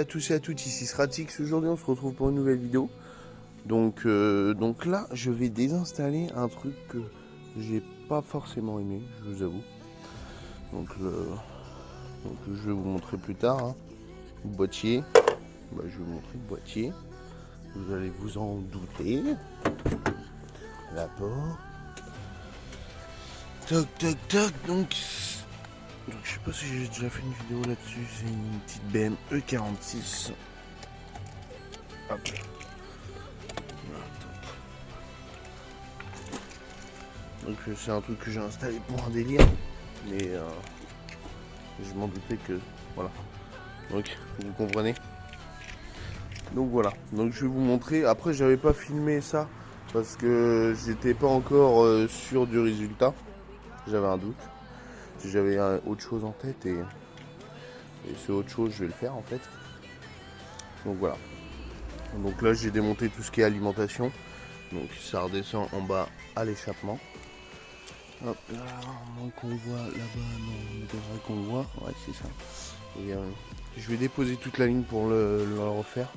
à tous et à toutes, ici Sratix. Aujourd'hui on se retrouve pour une nouvelle vidéo. Donc là je vais désinstaller un truc que j'ai pas forcément aimé, je vous avoue. Donc je vais vous montrer plus tard. Hein. Le boîtier. Bah, je vais vous montrer le boîtier. Vous allez vous en douter. L'apport. Toc toc toc. Donc je sais pas si j'ai déjà fait une vidéo là-dessus. C'est une petite BM E46. Hop. Donc c'est un truc que j'ai installé pour un délire, mais je m'en doutais que voilà. Donc vous comprenez. Donc voilà. Donc je vais vous montrer. Après j'avais pas filmé ça parce que j'étais pas encore sûr du résultat. J'avais un doute. J'avais autre chose en tête et ce autre chose je vais le faire en fait. Donc voilà. Donc là j'ai démonté tout ce qui est alimentation. Donc ça redescend en bas à l'échappement. Hop là, moins qu'on voit là-bas, non, on devrait qu'on le voit, ouais c'est ça. Et je vais déposer toute la ligne pour le refaire,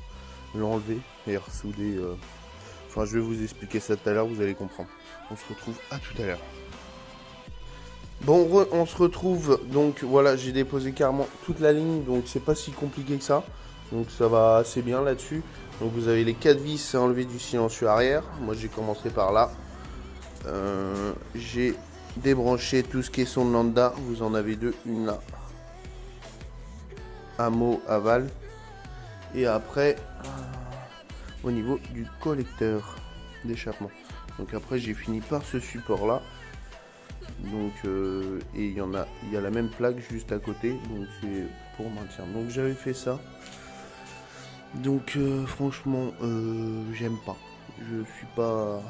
l'enlever et ressouder. Enfin je vais vous expliquer ça tout à l'heure, vous allez comprendre. On se retrouve à tout à l'heure. Bon, on se retrouve, donc voilà, j'ai déposé carrément toute la ligne, donc c'est pas si compliqué que ça. Donc ça va assez bien là-dessus. Donc vous avez les 4 vis à enlever du silencieux arrière. Moi j'ai commencé par là. J'ai débranché tout ce qui est sonde lambda. Vous en avez deux, une là. Ammo, aval. Et après, au niveau du collecteur d'échappement. Donc après j'ai fini par ce support là. Donc et il y a la même plaque juste à côté. Donc c'est pour maintien. Donc j'avais fait ça. Donc franchement j'aime pas. Je suis pas.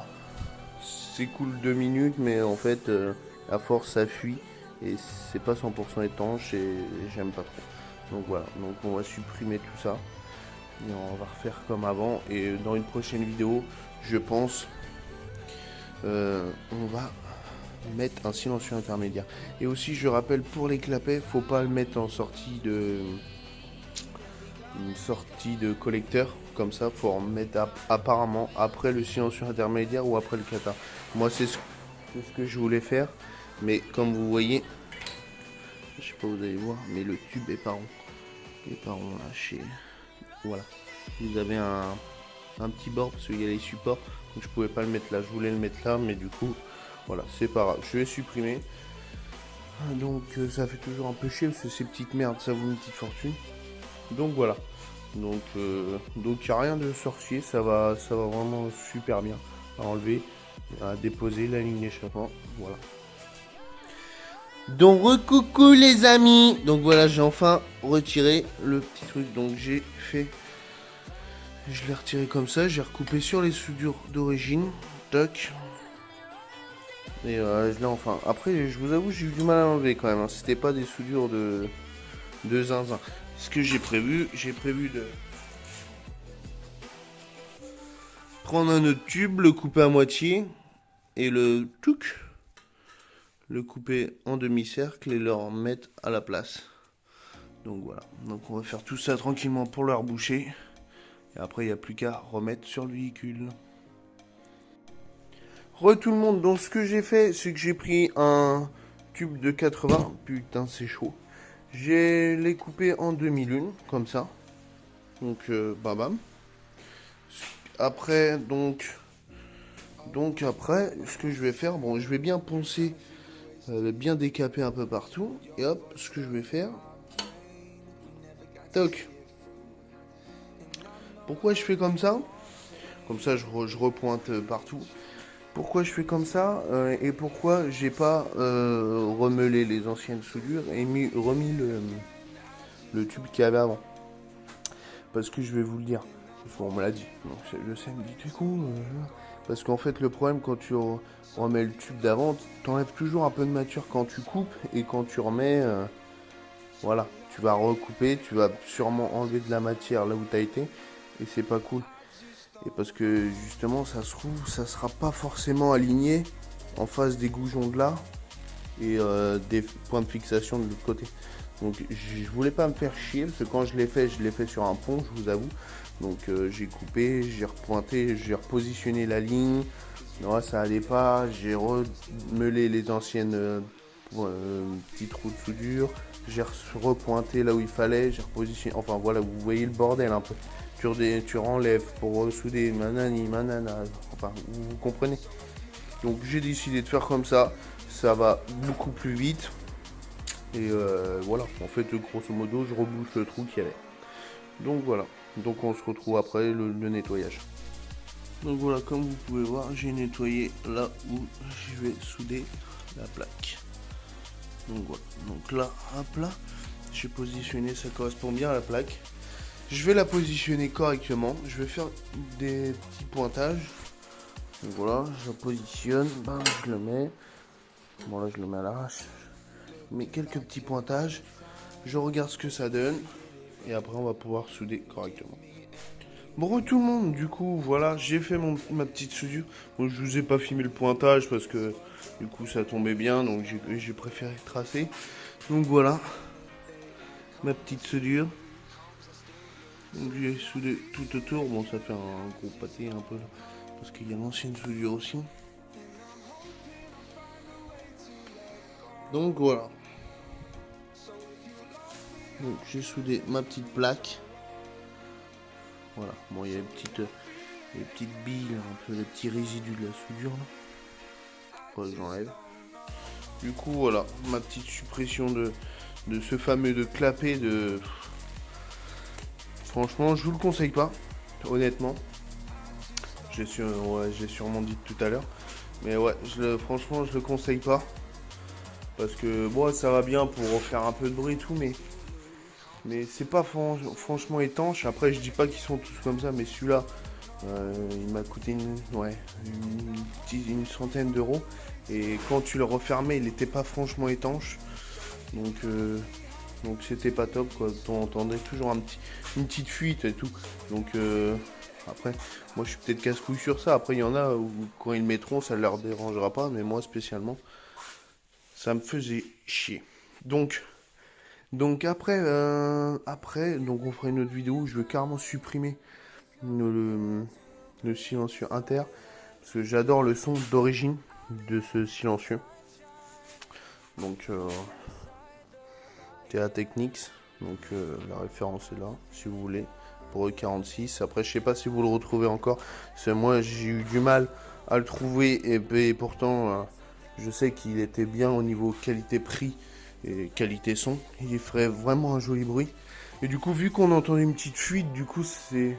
C'est cool 2 minutes, mais en fait à force ça fuit et c'est pas 100% étanche et j'aime pas trop. Donc voilà, donc on va supprimer tout ça et on va refaire comme avant. Et dans une prochaine vidéo, je pense, on va mettre un silencieux intermédiaire. Et aussi je rappelle pour les clapets, faut pas le mettre en sortie de collecteur. Comme ça, faut en mettre apparemment après le silencieux intermédiaire ou après le kata. Moi, c'est ce que je voulais faire. Mais comme vous voyez, je sais pas, vous allez voir, mais le tube est pas rond. Il est pas rond là, voilà. Vous avez un petit bord parce qu'il y a les supports. Donc je pouvais pas le mettre là. Je voulais le mettre là, mais du coup, voilà, c'est pas grave. Je vais supprimer. Donc ça fait toujours un peu chier parce que ces petites merdes, ça vaut une petite fortune. Donc voilà. Donc il n'y a rien de sorcier, ça va vraiment super bien à enlever, à déposer la ligne d'échappement, voilà. Donc recoucou les amis. Donc voilà, j'ai enfin retiré le petit truc. Donc j'ai fait, je l'ai retiré comme ça, j'ai recoupé sur les soudures d'origine, toc. Et je l'ai enfin. Après, je vous avoue, j'ai eu du mal à l'enlever quand même. Hein. C'était pas des soudures de zinzin. Ce que j'ai prévu de prendre un autre tube, le couper à moitié et le couper en demi-cercle et le remettre à la place. Donc voilà. Donc on va faire tout ça tranquillement pour le reboucher. Et après, il n'y a plus qu'à remettre sur le véhicule. Tout le monde, donc ce que j'ai fait, c'est que j'ai pris un tube de 80. Putain, c'est chaud. Je l'ai coupé en demi-lune, comme ça. Donc, bam. Après, donc après, ce que je vais faire, bon, je vais bien poncer, bien décaper un peu partout. Et hop, ce que je vais faire, toc. Pourquoi je fais comme ça? Comme ça, je repointe partout. Pourquoi je fais comme ça et pourquoi j'ai pas remelé les anciennes soudures et remis le tube qu'il y avait avant? Parce que je vais vous le dire. On me l'a dit. Donc, je sais, me dit t'es con. Parce qu'en fait, le problème quand tu remets le tube d'avant, t'enlèves toujours un peu de matière quand tu coupes et quand tu remets, voilà, tu vas recouper, tu vas sûrement enlever de la matière là où t'as été et c'est pas cool. Et parce que justement, ça se trouve, ça sera pas forcément aligné en face des goujons de là et des points de fixation de l'autre côté. Donc je voulais pas me faire chier parce que quand je l'ai fait sur un pont, je vous avoue. Donc j'ai coupé, j'ai repointé, j'ai repositionné la ligne. Non, ça allait pas. J'ai remelé les anciennes petits trous de soudure. J'ai repointé là où il fallait. J'ai repositionné. Enfin voilà, vous voyez le bordel un peu. Tu renlèves pour ressouder, manani, manana. Enfin, vous comprenez. Donc j'ai décidé de faire comme ça. Ça va beaucoup plus vite. Et voilà, en fait, grosso modo, je rebouche le trou qu'il y avait. Donc voilà. Donc on se retrouve après le nettoyage. Donc voilà, comme vous pouvez voir, j'ai nettoyé là où je vais souder la plaque. Donc voilà, donc là, hop là, j'ai positionné, ça correspond bien à la plaque. Je vais la positionner correctement, je vais faire des petits pointages. Donc voilà, je la positionne, bam, je le mets. Bon là je le mets à l'arrache. Je mets quelques petits pointages, je regarde ce que ça donne. Et après on va pouvoir souder correctement. Bon tout le monde, du coup voilà, j'ai fait ma petite soudure. Bon, je vous ai pas filmé le pointage parce que du coup ça tombait bien, donc j'ai préféré tracer. Donc voilà, ma petite soudure. Donc j'ai soudé tout autour, bon ça fait un gros pâté un peu, parce qu'il y a l'ancienne soudure aussi. Donc voilà. Donc j'ai soudé ma petite plaque. Voilà, bon il y a les petites billes, un peu les petits résidus de la soudure là. Faudrait que j'enlève. Du coup voilà, ma petite suppression de ce fameux de clapet de... Franchement je vous le conseille pas, honnêtement. J'ai sûrement dit tout à l'heure. Mais ouais, franchement je le conseille pas. Parce que bon ça va bien pour faire un peu de bruit et tout, mais c'est pas franchement étanche. Après je dis pas qu'ils sont tous comme ça, mais celui-là il m'a coûté une centaine d'euros. Et quand tu le refermais, il n'était pas franchement étanche. Donc c'était pas top quoi. On entendait toujours une petite fuite et tout. Donc après, moi je suis peut-être casse-couille sur ça. Après il y en a où quand ils le mettront, ça leur dérangera pas. Mais moi spécialement, ça me faisait chier. Donc après, donc on fera une autre vidéo où je vais carrément supprimer le silencieux inter. Parce que j'adore le son d'origine de ce silencieux. Donc TA Technics. Donc la référence est là, si vous voulez. Pour E46. Après, je sais pas si vous le retrouvez encore. Parce que moi, j'ai eu du mal à le trouver. Et pourtant, je sais qu'il était bien au niveau qualité-prix et qualité-son. Il ferait vraiment un joli bruit. Et du coup, vu qu'on entendait une petite fuite, du coup, c'est...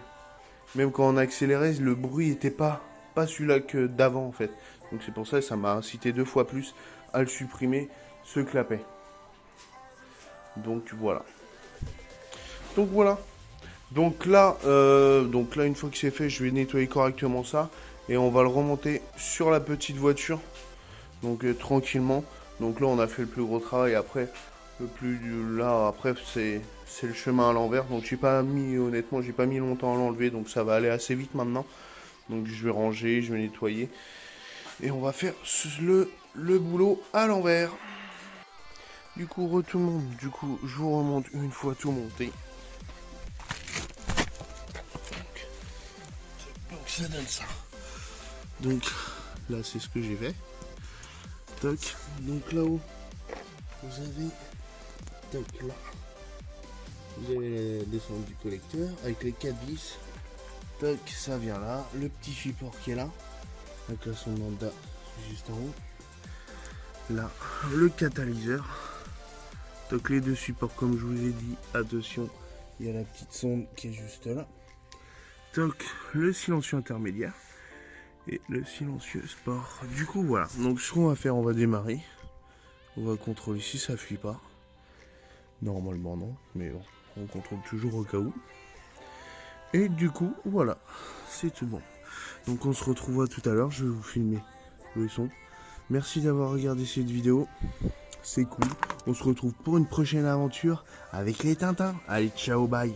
Même quand on accélérait, le bruit n'était pas celui-là que d'avant, en fait. Donc c'est pour ça que ça m'a incité 2 fois plus à le supprimer, ce clapet. Donc voilà. Donc là, une fois que c'est fait, je vais nettoyer correctement ça. Et on va le remonter sur la petite voiture. Donc tranquillement. Donc là, on a fait le plus gros travail. Après, après, c'est le chemin à l'envers. Donc honnêtement, j'ai pas mis longtemps à l'enlever. Donc ça va aller assez vite maintenant. Donc je vais ranger, je vais nettoyer. Et on va faire le boulot à l'envers. Du coup, tout le monde, je vous remonte une fois tout monté. Donc ça donne ça. Donc là, c'est ce que j'ai fait. Toc. Donc là-haut, vous avez... Toc là. Vous avez la descente du collecteur avec les 4 vis. Toc, ça vient là. Le petit support qui est là. Avec la sonde lambda juste en haut. Là, le catalyseur. Donc les deux supports comme je vous ai dit, attention, il y a la petite sonde qui est juste là. Donc le silencieux intermédiaire et le silencieux sport. Du coup voilà, donc ce qu'on va faire, on va démarrer. On va contrôler si ça fuit pas. Normalement non, mais bon, on contrôle toujours au cas où. Et du coup voilà, c'est tout bon. Donc on se retrouvera tout à l'heure, je vais vous filmer le son. Merci d'avoir regardé cette vidéo. C'est cool. On se retrouve pour une prochaine aventure avec les Tintins. Allez, ciao, bye.